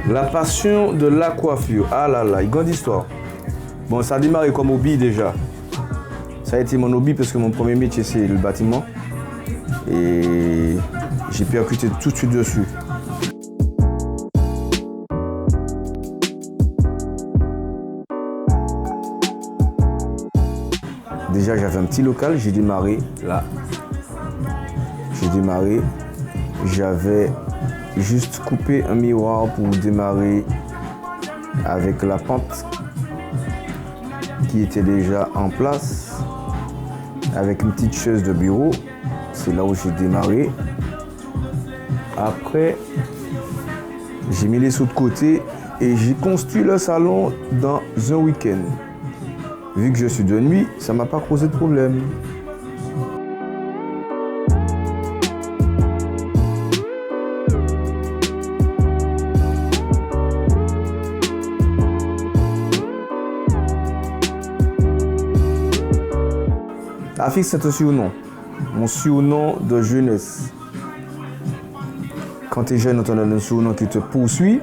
La passion de la coiffure. Ah là là, une grande histoire. Bon, ça a démarré comme hobby déjà. Ça a été mon hobby parce que mon premier métier, c'est le bâtiment. Et j'ai percuté tout de suite dessus. Déjà, j'avais un petit local, j'ai démarré là. J'avais juste coupé un miroir pour démarrer avec la pente qui était déjà en place, avec une petite chaise de bureau. C'est là où j'ai démarré. Après, j'ai mis les sous de côté et j'ai construit le salon dans un week-end. Vu que je suis de nuit, ça ne m'a pas causé de problème. Afix, c'est un surnom. Mon surnom de jeunesse. Quand tu es jeune, on te donne un surnom qui te poursuit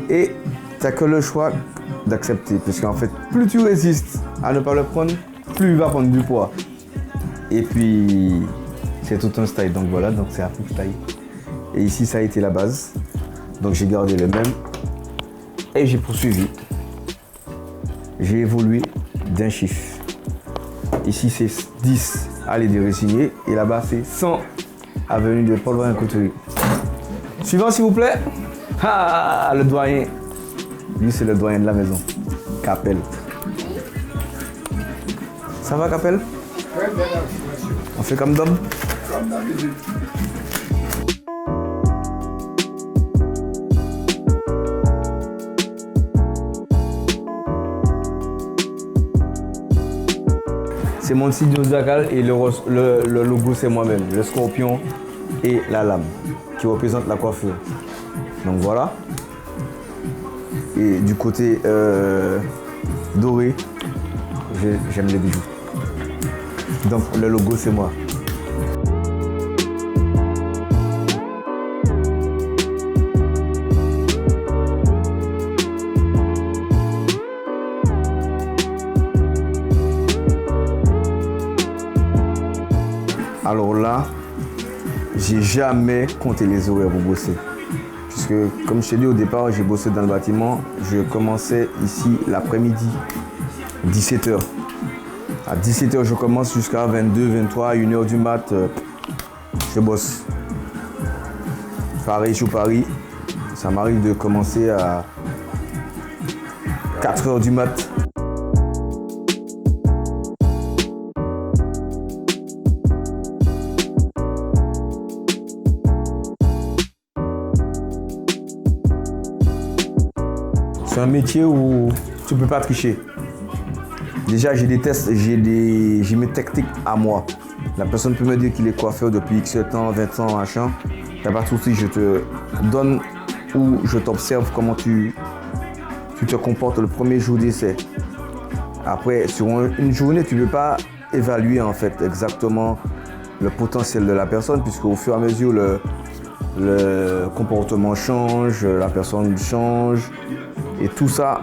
et tu n'as que le choix d'accepter. Parce qu'en fait, plus tu résistes à ne pas le prendre, plus il va prendre du poids. Et puis, c'est tout un style. Donc voilà, donc c'est Afix Style. Et ici, ça a été la base. Donc j'ai gardé le même et j'ai poursuivi. J'ai évolué d'un chiffre. Ici, c'est 10 allée des Résignés et là-bas, c'est 100 avenue de Paul-Varin Couturier. Suivant, s'il vous plaît. Ah, le doyen. Lui, c'est le doyen de la maison. Capel. Ça va, Capel? Oui, bien, monsieur. On fait comme d'hab? Comme d'habitude. C'est mon signe zodiacal et le logo, c'est moi-même. Le scorpion et la lame qui représente la coiffure. Donc voilà. Et du côté doré, j'aime les bijoux. Donc le logo, c'est moi. Alors là, j'ai jamais compté les horaires pour bosser. Puisque, comme je t'ai dit au départ, j'ai bossé dans le bâtiment. Je commençais ici l'après-midi, 17h. À 17h, je commence jusqu'à 22, 23, 1h du mat. Je bosse. Pareil sur Paris. Ça m'arrive de commencer à 4h du mat. C'est un métier où tu ne peux pas tricher. Déjà, j'ai des tests, j'ai mes techniques à moi. La personne peut me dire qu'il est coiffeur depuis X ans, 20 ans, machin. Il n'y a pas de souci, je te donne ou je t'observe comment tu te comportes le premier jour d'essai. Après, sur une journée, tu ne peux pas évaluer en fait exactement le potentiel de la personne, puisqu'au fur et à mesure, le comportement change, la personne change. Et tout ça,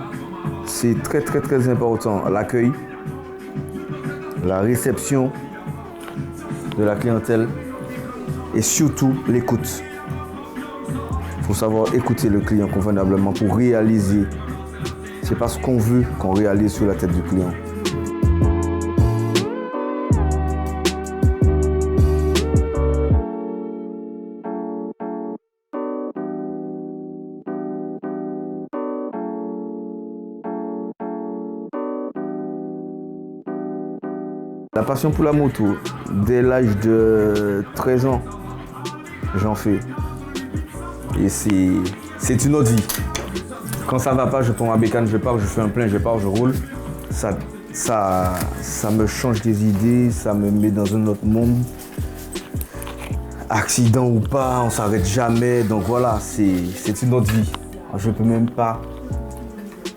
c'est très très très important. L'accueil, la réception de la clientèle et surtout l'écoute. Il faut savoir écouter le client convenablement pour réaliser. C'est pas ce qu'on veut qu'on réalise sur la tête du client. La passion pour la moto, dès l'âge de 13 ans, j'en fais. Et c'est une autre vie. Quand ça ne va pas, je prends ma bécane, je pars, je fais un plein, je pars, je roule. Ça me change des idées, ça me met dans un autre monde. Accident ou pas, on ne s'arrête jamais. Donc voilà, c'est une autre vie. Je ne peux même pas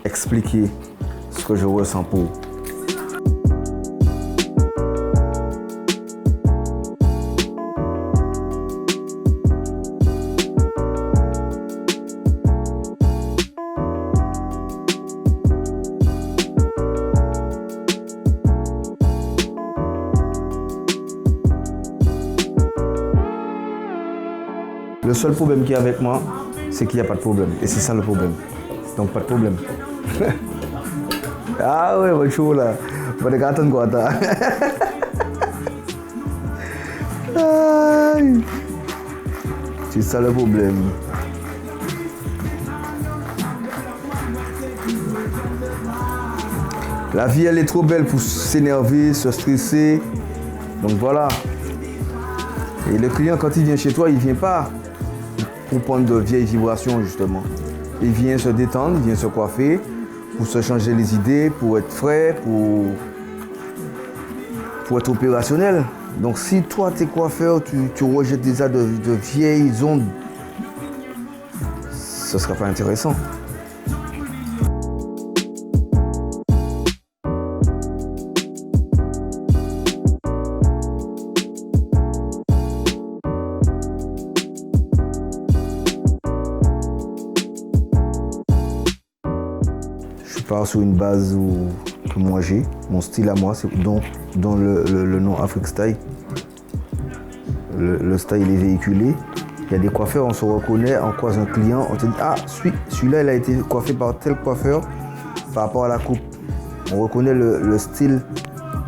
expliquer ce que je ressens pour. Le seul problème qu'il y a avec moi, c'est qu'il n'y a pas de problème. Et c'est ça le problème. Donc pas de problème. Ah ouais, moi chaud là. Pas de gâteau quoi. C'est ça le problème. La vie, elle est trop belle pour s'énerver, se stresser. Donc voilà. Et le client, quand il vient chez toi, il ne vient pas pour prendre de vieilles vibrations, justement. Il vient se détendre, il vient se coiffer, pour se changer les idées, pour être frais, pour être opérationnel. Donc si toi, t'es coiffeur, tu rejettes déjà de vieilles ondes, ce ne sera pas intéressant. Je pars sur une base que moi j'ai, mon style à moi, c'est dont le nom Afrique Style. Le style est véhiculé. Il y a des coiffeurs, on se reconnaît, on croise un client, on te dit ah celui-là il a été coiffé par tel coiffeur par rapport à la coupe. On reconnaît le style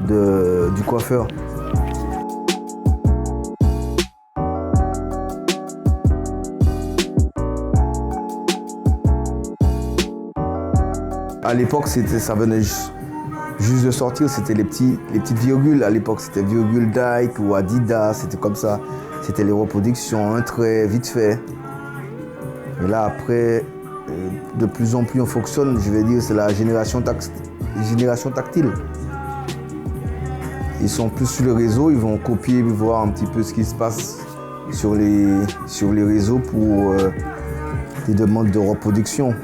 du coiffeur. À l'époque, ça venait juste de sortir, c'était les petites virgules. À l'époque, c'était virgule Nike ou Adidas, c'était comme ça. C'était les reproductions, un trait, vite fait. Et là, après, de plus en plus on fonctionne, je vais dire, c'est la génération tactile. Ils sont plus sur le réseau, ils vont copier, voir un petit peu ce qui se passe sur les réseaux pour des demandes de reproduction.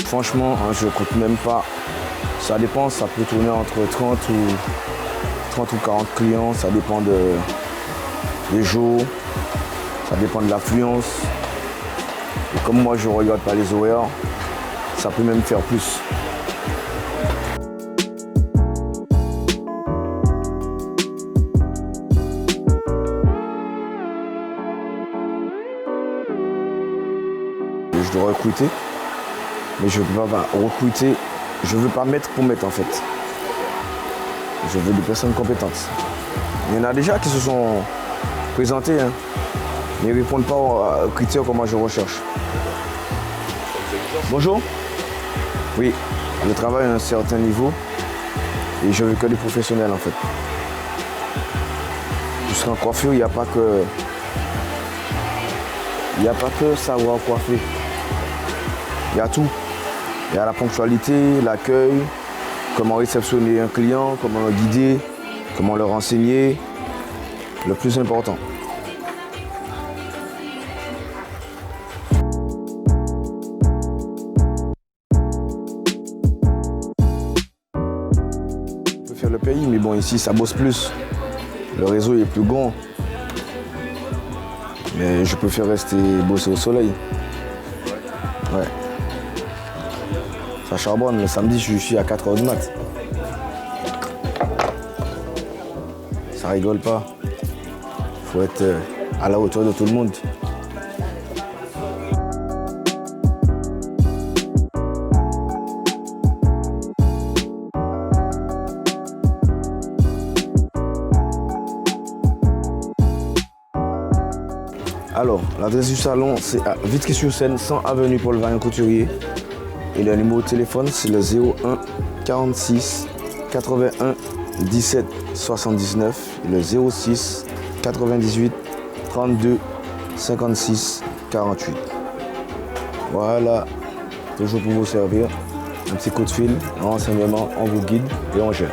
Franchement, je ne compte même pas. Ça dépend, ça peut tourner entre 30 ou 40 clients. Ça dépend des jours, ça dépend de l'affluence. Et comme moi, je ne regarde pas les horaires, ça peut même faire plus. Je dois recruter. Mais je ne peux pas recruter, je ne veux pas mettre pour mettre en fait. Je veux des personnes compétentes. Il y en a déjà qui se sont présentés, hein, mais ils ne répondent pas aux critères que moi je recherche. Bonjour. Oui, je travaille à un certain niveau et je veux que des professionnels en fait. Puisqu'en coiffure, il n'y a pas que savoir coiffer. Il y a tout. Il y a la ponctualité, l'accueil, comment réceptionner un client, comment le guider, comment le renseigner. Le plus important. On peut faire le pays, mais bon, ici, ça bosse plus. Le réseau est plus grand. Mais je préfère rester bosser au soleil. Ouais. Ça charbonne, le samedi je suis à 4h du mat. Ça rigole pas. Faut être à la hauteur de tout le monde. Alors, l'adresse du salon, c'est à Vitry-sur-Seine, 100 avenue Paul Vaillant-Couturier. Et le numéro de téléphone, c'est le 01 46 81 17 79 et le 06 98 32 56 48. Voilà, toujours pour vous servir. Un petit coup de fil, un renseignement, on vous guide et on gère.